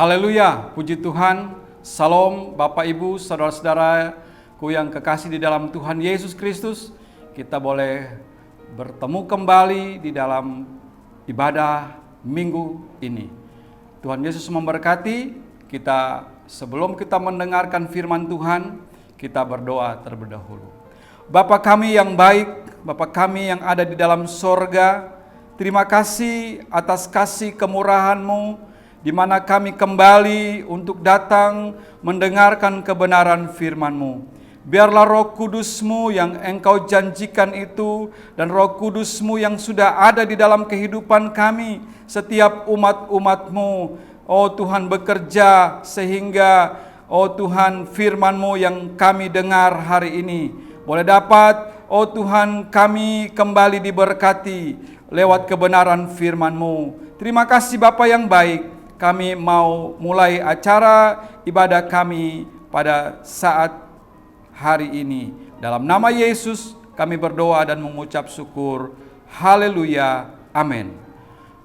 Haleluya, puji Tuhan. Salam Bapak Ibu, saudara-saudaraku yang kekasih di dalam Tuhan Yesus Kristus. Kita boleh bertemu kembali di dalam ibadah minggu ini. Tuhan Yesus memberkati kita. Sebelum kita mendengarkan firman Tuhan, kita berdoa terlebih dahulu. Bapa kami yang baik, Bapa kami yang ada di dalam sorga, terima kasih atas kasih kemurahan-Mu, di mana kami kembali untuk datang mendengarkan kebenaran firman-Mu. Biarlah Roh Kudus-Mu yang Engkau janjikan itu, dan Roh Kudus-Mu yang sudah ada di dalam kehidupan kami, setiap umat-umat-Mu, oh Tuhan, bekerja sehingga, oh Tuhan, firman-Mu yang kami dengar hari ini boleh dapat, oh Tuhan, kami kembali diberkati lewat kebenaran firman-Mu. Terima kasih Bapa yang baik. Kami mau mulai acara ibadah kami pada saat hari ini. Dalam nama Yesus kami berdoa dan mengucap syukur. Haleluya. Amin.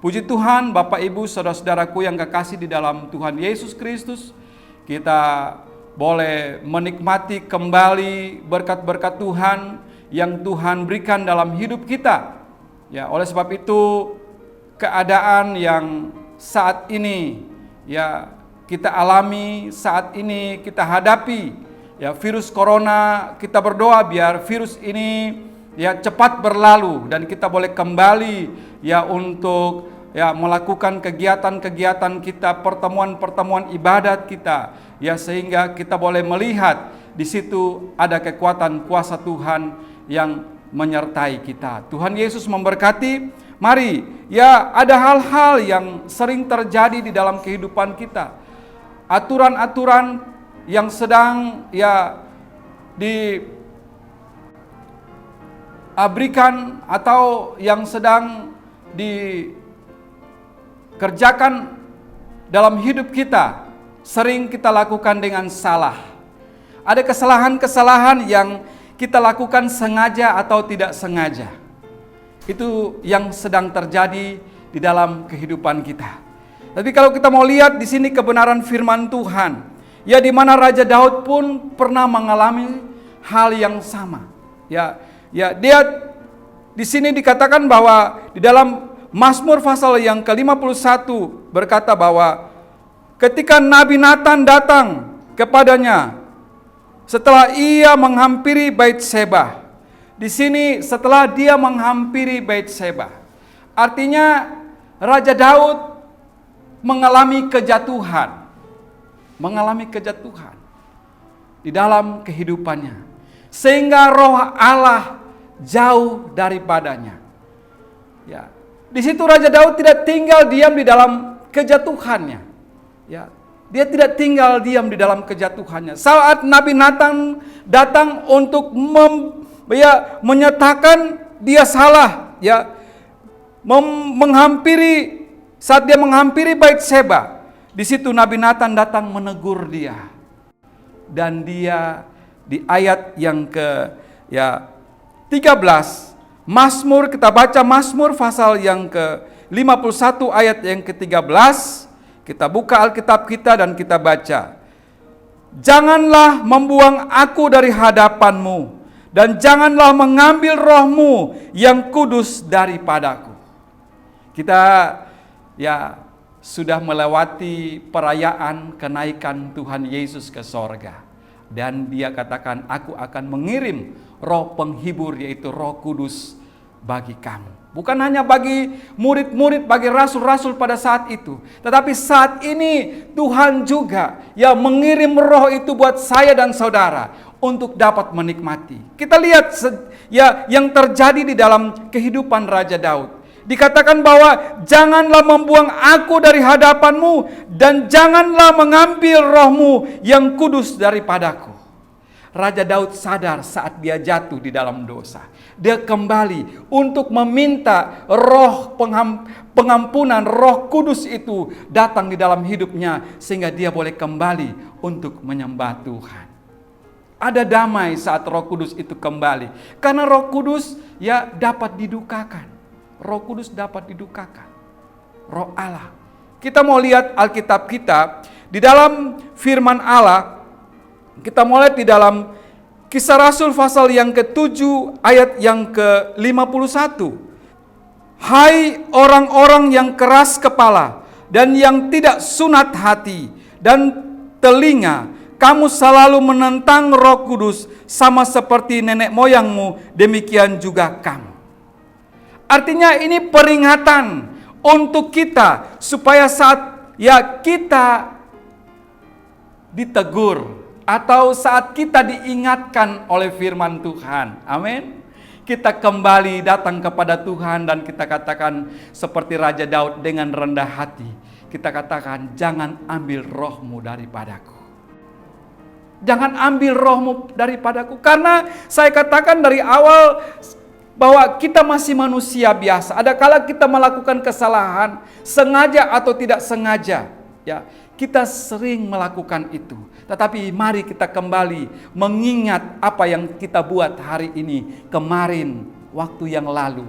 Puji Tuhan, Bapak Ibu, saudara-saudaraku yang kekasih di dalam Tuhan Yesus Kristus. Kita boleh menikmati kembali berkat-berkat Tuhan yang Tuhan berikan dalam hidup kita. Ya, oleh sebab itu keadaan yang saat ini ya kita alami, saat ini kita hadapi, ya virus corona, kita berdoa biar virus ini ya cepat berlalu dan kita boleh kembali ya untuk ya melakukan kegiatan-kegiatan kita, pertemuan-pertemuan ibadat kita, ya sehingga kita boleh melihat di situ ada kekuatan kuasa Tuhan yang menyertai kita. Tuhan Yesus memberkati. Mari, ya ada hal-hal yang sering terjadi di dalam kehidupan kita. Aturan-aturan yang sedang ya diberikan atau yang sedang dikerjakan dalam hidup kita, sering kita lakukan dengan salah. Ada kesalahan-kesalahan yang kita lakukan sengaja atau tidak sengaja. Itu yang sedang terjadi di dalam kehidupan kita. Tapi kalau kita mau lihat di sini kebenaran firman Tuhan, ya di mana Raja Daud pun pernah mengalami hal yang sama. Ya dia di sini dikatakan bahwa di dalam Mazmur pasal yang ke-51 berkata bahwa ketika Nabi Nathan datang kepadanya setelah ia menghampiri Bait Sheba. Di sini setelah dia menghampiri Bait Sheba, artinya Raja Daud mengalami kejatuhan di dalam kehidupannya, sehingga roh Allah jauh daripadanya. Ya, di situ Raja Daud tidak tinggal diam di dalam kejatuhannya. Ya, dia tidak tinggal diam di dalam kejatuhannya. Saat Nabi Nathan datang untuk menyatakan dia salah, ya saat dia menghampiri Bait Sheba, di situ Nabi Nathan datang menegur dia, dan dia di ayat yang ke-13 Mazmur, kita baca Mazmur pasal yang ke-51 ayat yang ke-13, kita buka Alkitab kita dan kita baca. Janganlah membuang aku dari hadapan-Mu, dan janganlah mengambil roh-Mu yang kudus daripadaku. Kita ya sudah melewati perayaan kenaikan Tuhan Yesus ke sorga. Dan dia katakan, aku akan mengirim roh penghibur, yaitu Roh Kudus bagi kamu. Bukan hanya bagi murid-murid, bagi rasul-rasul pada saat itu. Tetapi saat ini Tuhan juga ya mengirim roh itu buat saya dan saudara untuk dapat menikmati. Kita lihat ya yang terjadi di dalam kehidupan Raja Daud. Dikatakan bahwa janganlah membuang aku dari hadapan-Mu, dan janganlah mengambil roh-Mu yang kudus daripadaku. Raja Daud sadar saat dia jatuh di dalam dosa. Dia kembali untuk meminta roh pengampunan, Roh Kudus itu datang di dalam hidupnya sehingga dia boleh kembali untuk menyembah Tuhan. Ada damai saat Roh Kudus itu kembali. Karena Roh Kudus ya dapat didukakan. Roh Kudus dapat didukakan. Roh Allah. Kita mau lihat Alkitab kita Di dalam firman Allah, kita mulai di dalam Kisah Rasul pasal yang ke-7 ayat yang ke-51. Hai orang-orang yang keras kepala dan yang tidak sunat hati dan telinga, kamu selalu menentang Roh Kudus sama seperti nenek moyangmu, demikian juga kamu. Artinya ini peringatan untuk kita supaya saat kita ditegur atau saat kita diingatkan oleh firman Tuhan, amin, kita kembali datang kepada Tuhan dan kita katakan seperti Raja Daud dengan rendah hati, kita katakan, jangan ambil rohmu daripadaku. Jangan ambil rohmu daripadaku. Karena saya katakan dari awal bahwa kita masih manusia biasa. Ada kala kita melakukan kesalahan, sengaja atau tidak sengaja, ya. Kita sering melakukan itu. Tetapi mari kita kembali mengingat apa yang kita buat hari ini, kemarin, waktu yang lalu.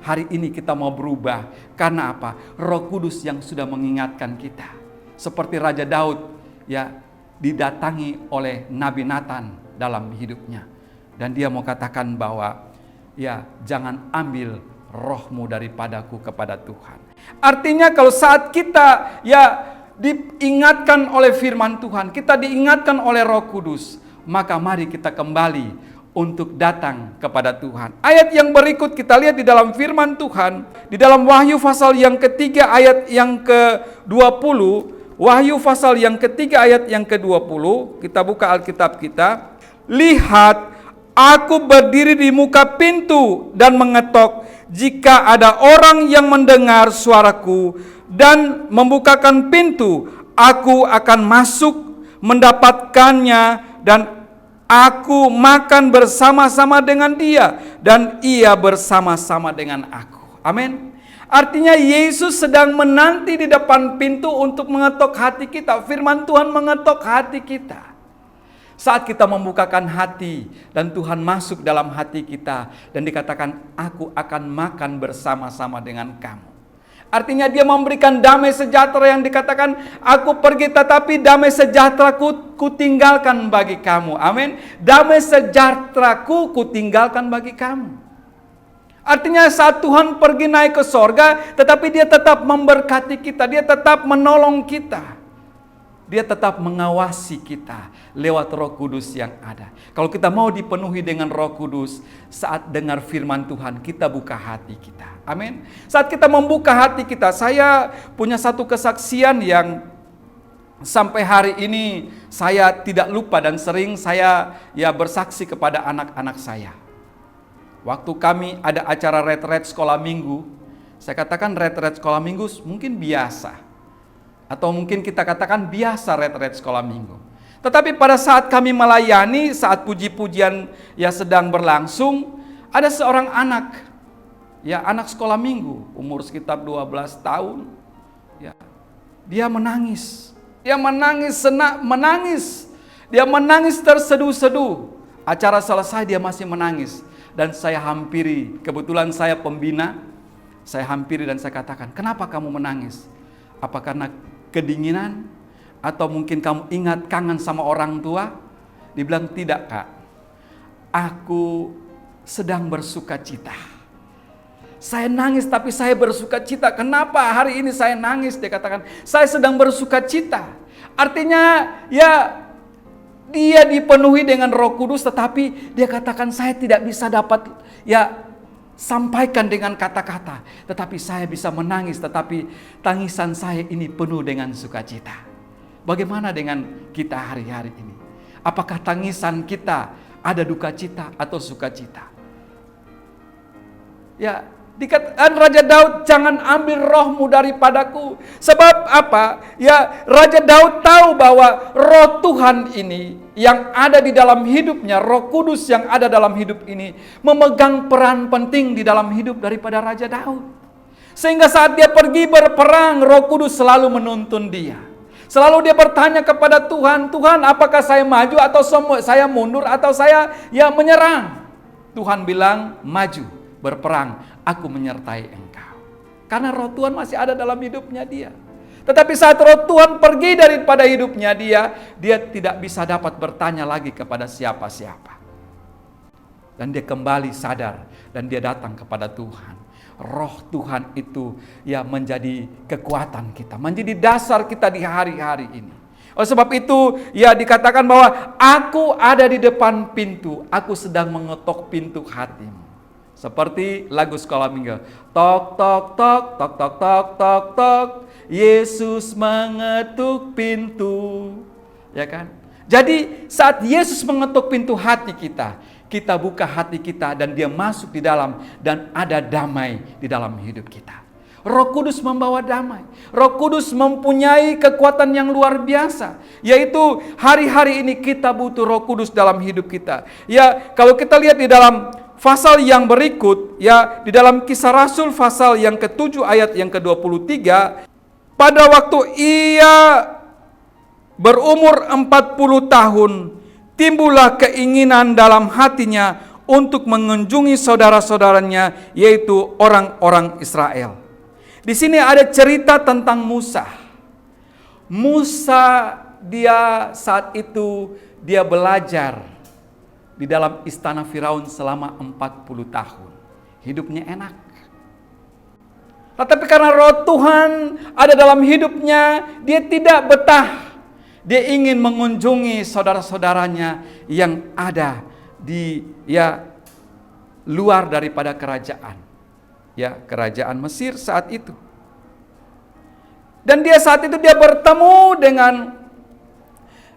Hari ini kita mau berubah. Karena apa? Roh Kudus yang sudah mengingatkan kita. Seperti Raja Daud, ya, didatangi oleh Nabi Nathan dalam hidupnya. Dan dia mau katakan bahwa, ya, jangan ambil rohmu daripadaku kepada Tuhan. Artinya kalau saat kita, ya, diingatkan oleh firman Tuhan, kita diingatkan oleh Roh Kudus, maka mari kita kembali untuk datang kepada Tuhan. Ayat yang berikut kita lihat di dalam firman Tuhan, di dalam Wahyu pasal yang ketiga ayat yang ke-20, Wahyu pasal yang ketiga ayat yang ke-20, kita buka Alkitab kita. Lihat, aku berdiri di muka pintu dan mengetok. Jika ada orang yang mendengar suaraku dan membukakan pintu, aku akan masuk mendapatkannya dan aku makan bersama-sama dengan dia dan ia bersama-sama dengan aku. Amin. Artinya Yesus sedang menanti di depan pintu untuk mengetok hati kita. Firman Tuhan mengetok hati kita. Saat kita membukakan hati dan Tuhan masuk dalam hati kita dan dikatakan, aku akan makan bersama-sama dengan kamu. Artinya dia memberikan damai sejahtera yang dikatakan, aku pergi tetapi damai sejahtera ku tinggalkan bagi kamu. Amin. Damai sejahtera ku tinggalkan bagi kamu. Artinya saat Tuhan pergi naik ke sorga, tetapi dia tetap memberkati kita, dia tetap menolong kita. Dia tetap mengawasi kita lewat Roh Kudus yang ada. Kalau kita mau dipenuhi dengan Roh Kudus, saat dengar firman Tuhan, kita buka hati kita. Amin. Saat kita membuka hati kita, saya punya satu kesaksian yang sampai hari ini saya tidak lupa dan sering saya bersaksi kepada anak-anak saya. Waktu kami ada acara retret sekolah minggu, saya katakan retret sekolah minggu mungkin biasa. Atau mungkin kita katakan biasa retret sekolah minggu. Tetapi pada saat kami melayani, saat puji-pujian sedang berlangsung, ada seorang anak, anak sekolah minggu, umur sekitar 12 tahun. Dia menangis. Dia menangis terseduh-seduh. Acara selesai dia masih menangis. Dan saya hampiri, kebetulan saya pembina, saya hampiri dan saya katakan, kenapa kamu menangis? Apa karena kedinginan? Atau mungkin kamu ingat kangen sama orang tua? Dibilang, tidak kak, aku sedang bersuka cita. Saya nangis tapi saya bersuka cita. Kenapa hari ini saya nangis? Dia katakan, saya sedang bersuka cita. Artinya dia dipenuhi dengan Roh Kudus, tetapi dia katakan saya tidak bisa dapat sampaikan dengan kata-kata, tetapi saya bisa menangis, tetapi tangisan saya ini penuh dengan sukacita. Bagaimana dengan kita hari-hari ini? Apakah tangisan kita ada duka cita atau sukacita? Dikatakan Raja Daud, jangan ambil rohmu daripadaku. Sebab apa? Raja Daud tahu bahwa roh Tuhan ini yang ada di dalam hidupnya, Roh Kudus yang ada dalam hidup ini, memegang peran penting di dalam hidup daripada Raja Daud. Sehingga saat dia pergi berperang, Roh Kudus selalu menuntun dia. Selalu dia bertanya kepada Tuhan, Tuhan apakah saya maju atau saya mundur atau saya menyerang? Tuhan bilang, maju, berperang, aku menyertai engkau. Karena roh Tuhan masih ada dalam hidupnya dia. Tetapi saat roh Tuhan pergi daripada hidupnya dia tidak bisa dapat bertanya lagi kepada siapa-siapa. Dan dia kembali sadar dan dia datang kepada Tuhan. Roh Tuhan itu ya menjadi kekuatan kita, menjadi dasar kita di hari-hari ini. Oleh sebab itu ya dikatakan bahwa aku ada di depan pintu, aku sedang mengetok pintu hatimu. Seperti lagu sekolah minggu. Tok tok tok tok tok tok tok tok, Yesus mengetuk pintu. Ya kan? Jadi saat Yesus mengetuk pintu hati kita buka hati kita dan dia masuk di dalam dan ada damai di dalam hidup kita. Roh Kudus membawa damai. Roh Kudus mempunyai kekuatan yang luar biasa. Yaitu hari-hari ini kita butuh Roh Kudus dalam hidup kita. Ya, kalau kita lihat di dalam pasal yang berikut, ya di dalam Kisah Rasul pasal yang ke-7 ayat yang ke-23, pada waktu ia berumur 40 tahun, timbullah keinginan dalam hatinya untuk mengunjungi saudara-saudaranya, yaitu orang-orang Israel. Di sini ada cerita tentang Musa. Musa dia saat itu dia belajar di dalam istana Firaun selama 40 tahun. Hidupnya enak. Tetapi karena roh Tuhan ada dalam hidupnya, dia tidak betah. Dia ingin mengunjungi saudara-saudaranya yang ada di luar daripada kerajaan. Ya, kerajaan Mesir saat itu. Dan dia saat itu dia bertemu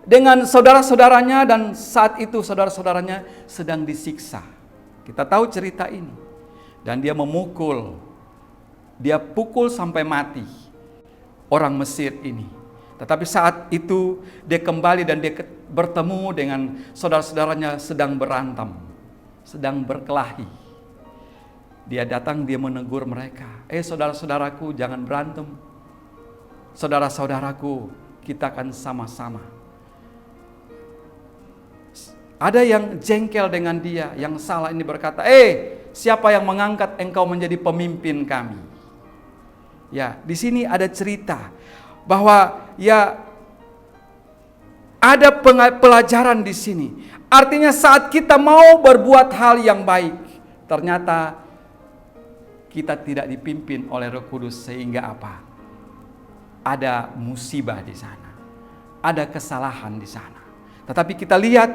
dengan saudara-saudaranya dan saat itu saudara-saudaranya sedang disiksa. Kita tahu cerita ini. Dan dia dia pukul sampai mati orang Mesir ini. Tetapi saat itu dia kembali dan dia bertemu dengan saudara-saudaranya sedang berantem, sedang berkelahi. Dia datang, dia menegur mereka. Saudara-saudaraku, jangan berantem. Saudara-saudaraku, kita akan sama-sama. Ada yang jengkel dengan dia, yang salah ini berkata, siapa yang mengangkat engkau menjadi pemimpin kami? Ya, di sini ada cerita bahwa ya ada pelajaran di sini. Artinya saat kita mau berbuat hal yang baik, ternyata kita tidak dipimpin oleh Roh Kudus sehingga apa? Ada musibah di sana. Ada kesalahan di sana. Tetapi kita lihat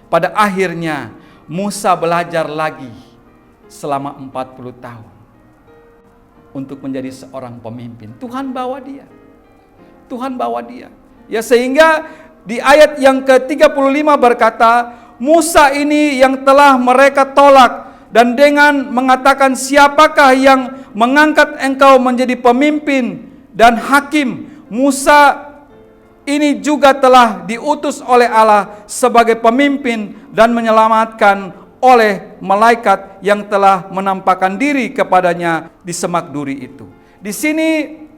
pada akhirnya Musa belajar lagi selama 40 tahun untuk menjadi seorang pemimpin. Tuhan bawa dia. Ya, sehingga di ayat yang ke-35 berkata, Musa ini yang telah mereka tolak dan dengan mengatakan, siapakah yang mengangkat engkau menjadi pemimpin dan hakim? Musa ini juga telah diutus oleh Allah sebagai pemimpin dan menyelamatkan oleh malaikat yang telah menampakkan diri kepadanya di semak duri itu. Di sini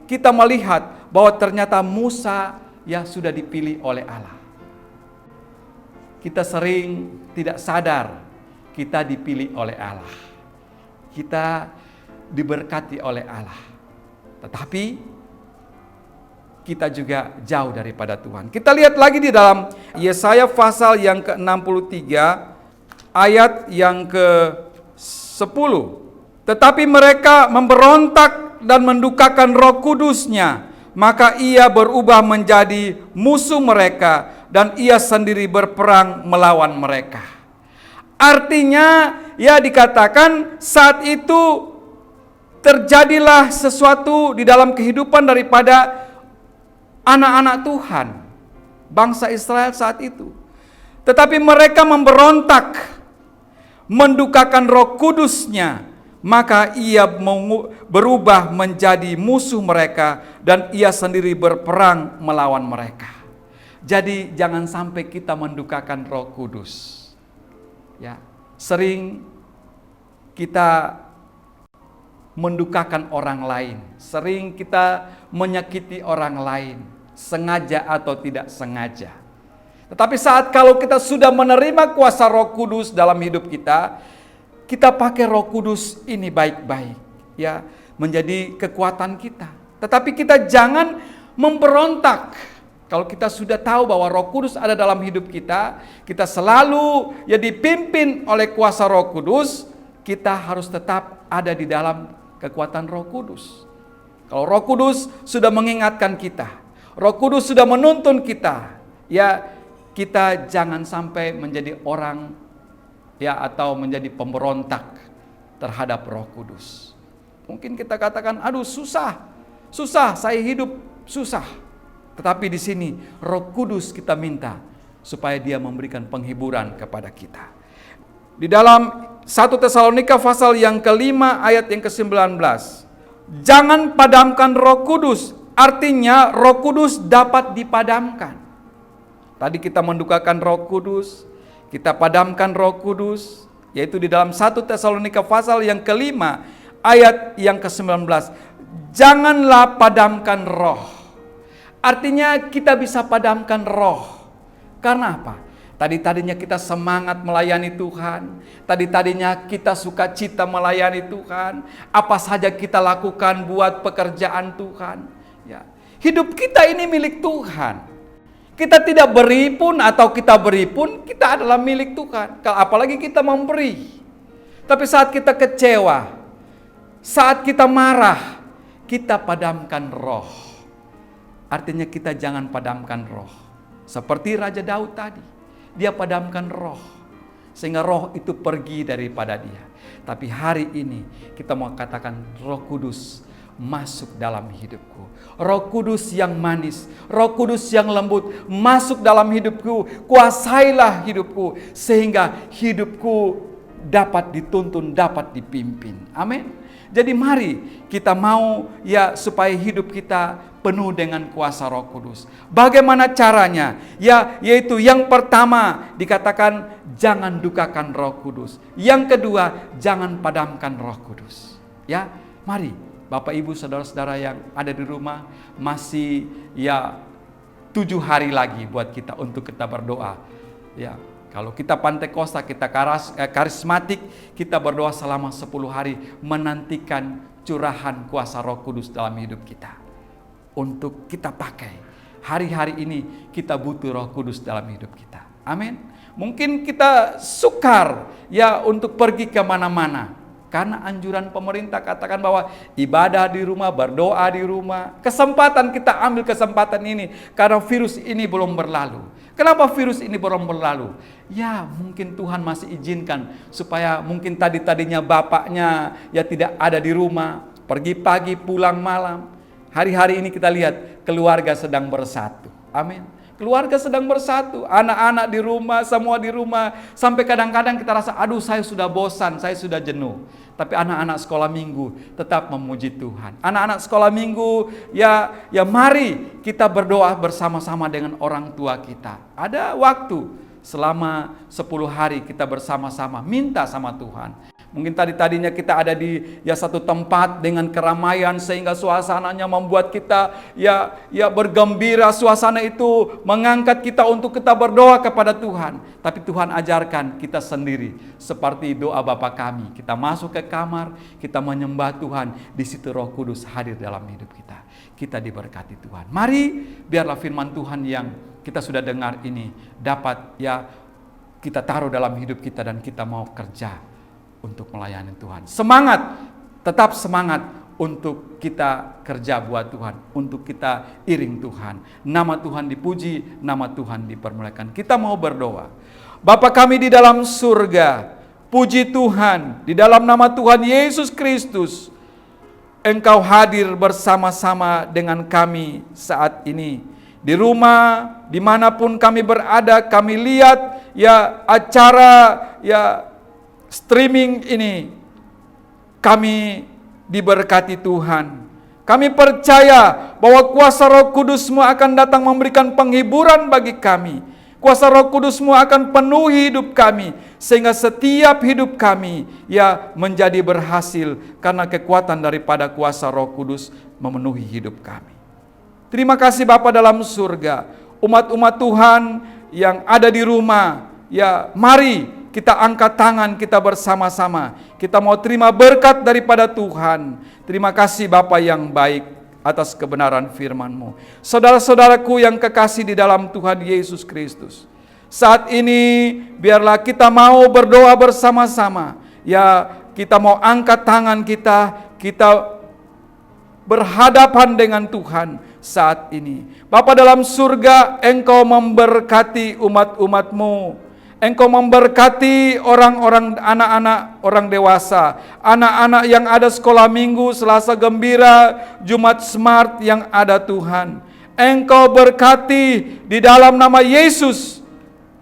kita melihat bahwa ternyata Musa ya sudah dipilih oleh Allah. Kita sering tidak sadar kita dipilih oleh Allah. Kita diberkati oleh Allah. Tetapi kita juga jauh daripada Tuhan. Kita lihat lagi di dalam Yesaya pasal yang ke-63 ayat yang ke-10. Tetapi mereka memberontak dan mendukakan Roh Kudusnya, maka ia berubah menjadi musuh mereka dan ia sendiri berperang melawan mereka. Artinya ya dikatakan saat itu terjadilah sesuatu di dalam kehidupan daripada anak-anak Tuhan, bangsa Israel saat itu. Tetapi mereka memberontak, mendukakan Roh Kudusnya, maka ia berubah menjadi musuh mereka dan ia sendiri berperang melawan mereka. Jadi jangan sampai kita mendukakan Roh Kudus. Ya, sering kita mendukakan orang lain, sering kita menyakiti orang lain, sengaja atau tidak sengaja. Tetapi saat kalau kita sudah menerima kuasa Roh Kudus dalam hidup kita, kita pakai Roh Kudus ini baik-baik, ya, menjadi kekuatan kita. Tetapi kita jangan memberontak. Kalau kita sudah tahu bahwa Roh Kudus ada dalam hidup kita, kita selalu dipimpin oleh kuasa Roh Kudus, kita harus tetap ada di dalam kekuatan Roh Kudus. Kalau Roh Kudus sudah mengingatkan kita, Roh Kudus sudah menuntun kita, kita jangan sampai menjadi orang atau menjadi pemberontak terhadap Roh Kudus. Mungkin kita katakan, aduh susah, saya hidup susah. Tetapi di sini Roh Kudus kita minta supaya Dia memberikan penghiburan kepada kita. Di dalam 1 Tesalonika pasal yang ke-5 ayat yang ke-19. Jangan padamkan Roh Kudus, artinya Roh Kudus dapat dipadamkan. Tadi kita mendukakan Roh Kudus, kita padamkan Roh Kudus, yaitu di dalam 1 Tesalonika pasal yang ke-5 ayat yang ke-19. Janganlah padamkan roh. Artinya kita bisa padamkan roh. Karena apa? Tadinya kita semangat melayani Tuhan. Tadinya kita sukacita melayani Tuhan. Apa saja kita lakukan buat pekerjaan Tuhan. Hidup kita ini milik Tuhan. Kita tidak beri pun atau kita beri pun, kita adalah milik Tuhan. Apalagi kita memberi. Tapi saat kita kecewa, saat kita marah, kita padamkan roh. Artinya kita jangan padamkan roh. Seperti Raja Daud tadi, dia padamkan roh. Sehingga roh itu pergi daripada dia. Tapi hari ini kita mau katakan Roh Kudus masuk dalam hidupku. Roh Kudus yang manis, Roh Kudus yang lembut masuk dalam hidupku. Kuasailah hidupku sehingga hidupku dapat dituntun, dapat dipimpin. Amin. Jadi mari kita mau supaya hidup kita penuh dengan kuasa Roh Kudus. Bagaimana caranya? Yaitu yang pertama dikatakan jangan dukakan Roh Kudus. Yang kedua, jangan padamkan Roh Kudus. Mari Bapak Ibu saudara-saudara yang ada di rumah, masih 7 hari lagi buat kita untuk kita berdoa. Kalau kita Pantekosta, kita karismatik, kita berdoa selama 10 hari menantikan curahan kuasa Roh Kudus dalam hidup kita. Untuk kita pakai. Hari-hari ini kita butuh Roh Kudus dalam hidup kita. Amin. Mungkin kita sukar untuk pergi kemana-mana. Karena anjuran pemerintah katakan bahwa ibadah di rumah, berdoa di rumah. Kesempatan kita ambil kesempatan ini karena virus ini belum berlalu. Kenapa virus ini belum berlalu? Mungkin Tuhan masih izinkan supaya mungkin tadinya bapaknya tidak ada di rumah, pergi pagi pulang malam. Hari-hari ini kita lihat keluarga sedang bersatu. Amin. Keluarga sedang bersatu, anak-anak di rumah, semua di rumah. Sampai kadang-kadang kita rasa, aduh saya sudah bosan, saya sudah jenuh. Tapi anak-anak sekolah minggu tetap memuji Tuhan. Anak-anak sekolah minggu, mari kita berdoa bersama-sama dengan orang tua kita. Ada waktu selama 10 hari kita bersama-sama minta sama Tuhan. Mungkin tadinya kita ada di satu tempat dengan keramaian sehingga suasananya membuat kita bergembira. Suasana itu mengangkat kita untuk kita berdoa kepada Tuhan. Tapi Tuhan ajarkan kita sendiri seperti doa Bapa kami. Kita masuk ke kamar, kita menyembah Tuhan. Di situ Roh Kudus hadir dalam hidup kita. Kita diberkati Tuhan. Mari biarlah firman Tuhan yang kita sudah dengar ini dapat kita taruh dalam hidup kita dan kita mau kerja untuk melayani Tuhan. Semangat, tetap semangat untuk kita kerja buat Tuhan, untuk kita iring Tuhan. Nama Tuhan dipuji, nama Tuhan dipermuliakan. Kita mau berdoa. Bapa kami di dalam surga, puji Tuhan, di dalam nama Tuhan Yesus Kristus, Engkau hadir bersama-sama dengan kami saat ini. Di rumah, dimanapun kami berada, kami lihat acara streaming ini, kami diberkati Tuhan. Kami percaya bahwa kuasa Roh Kudus-Mu akan datang memberikan penghiburan bagi kami. Kuasa Roh Kudus-Mu akan penuhi hidup kami, sehingga setiap hidup kami menjadi berhasil karena kekuatan daripada kuasa Roh Kudus memenuhi hidup kami. Terima kasih Bapa dalam surga. Umat-umat Tuhan yang ada di rumah, mari kita angkat tangan kita bersama-sama. Kita mau terima berkat daripada Tuhan. Terima kasih Bapa yang baik. atas kebenaran firman-Mu. Saudara-saudaraku yang kekasih di dalam Tuhan Yesus Kristus, saat ini biarlah kita mau berdoa bersama-sama. Ya, kita mau angkat tangan kita berhadapan dengan Tuhan saat ini. Bapa dalam surga, Engkau memberkati umat-umat-Mu. Engkau memberkati orang-orang, anak-anak, orang dewasa, anak-anak yang ada sekolah minggu, Selasa gembira, Jumat smart yang ada Tuhan. Engkau berkati di dalam nama Yesus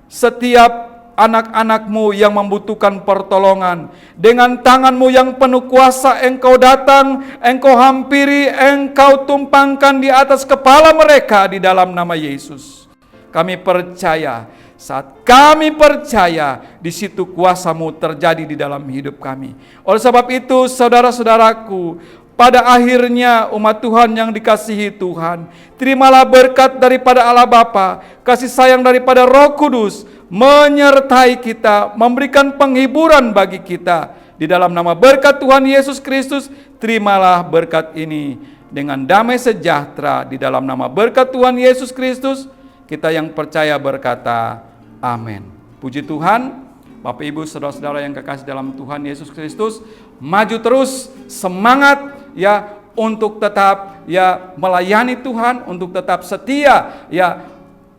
setiap anak-anak-Mu yang membutuhkan pertolongan. Dengan tangan-Mu yang penuh kuasa Engkau datang, Engkau hampiri, Engkau tumpangkan di atas kepala mereka di dalam nama Yesus. Kami percaya, saat kami percaya, di situ kuasa-Mu terjadi di dalam hidup kami. Oleh sebab itu, saudara-saudaraku, pada akhirnya umat Tuhan yang dikasihi Tuhan, terimalah berkat daripada Allah Bapa, kasih sayang daripada Roh Kudus, menyertai kita, memberikan penghiburan bagi kita. Di dalam nama berkat Tuhan Yesus Kristus, terimalah berkat ini dengan damai sejahtera. Di dalam nama berkat Tuhan Yesus Kristus, kita yang percaya berkata, amin. Puji Tuhan. Bapak Ibu saudara-saudara yang kekasih dalam Tuhan Yesus Kristus, maju terus, semangat ya untuk tetap ya melayani Tuhan, untuk tetap setia ya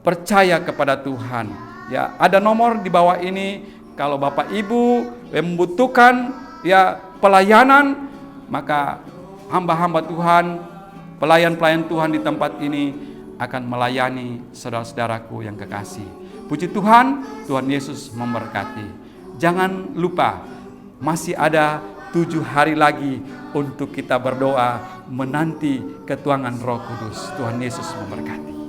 percaya kepada Tuhan. Ya, ada nomor di bawah ini, kalau Bapak Ibu membutuhkan ya pelayanan, maka hamba-hamba Tuhan, pelayan-pelayan Tuhan di tempat ini akan melayani saudara-saudaraku yang kekasih. Puji Tuhan, Tuhan Yesus memberkati. Jangan lupa, masih ada 7 hari lagi untuk kita berdoa menanti ketuangan Roh Kudus. Tuhan Yesus memberkati.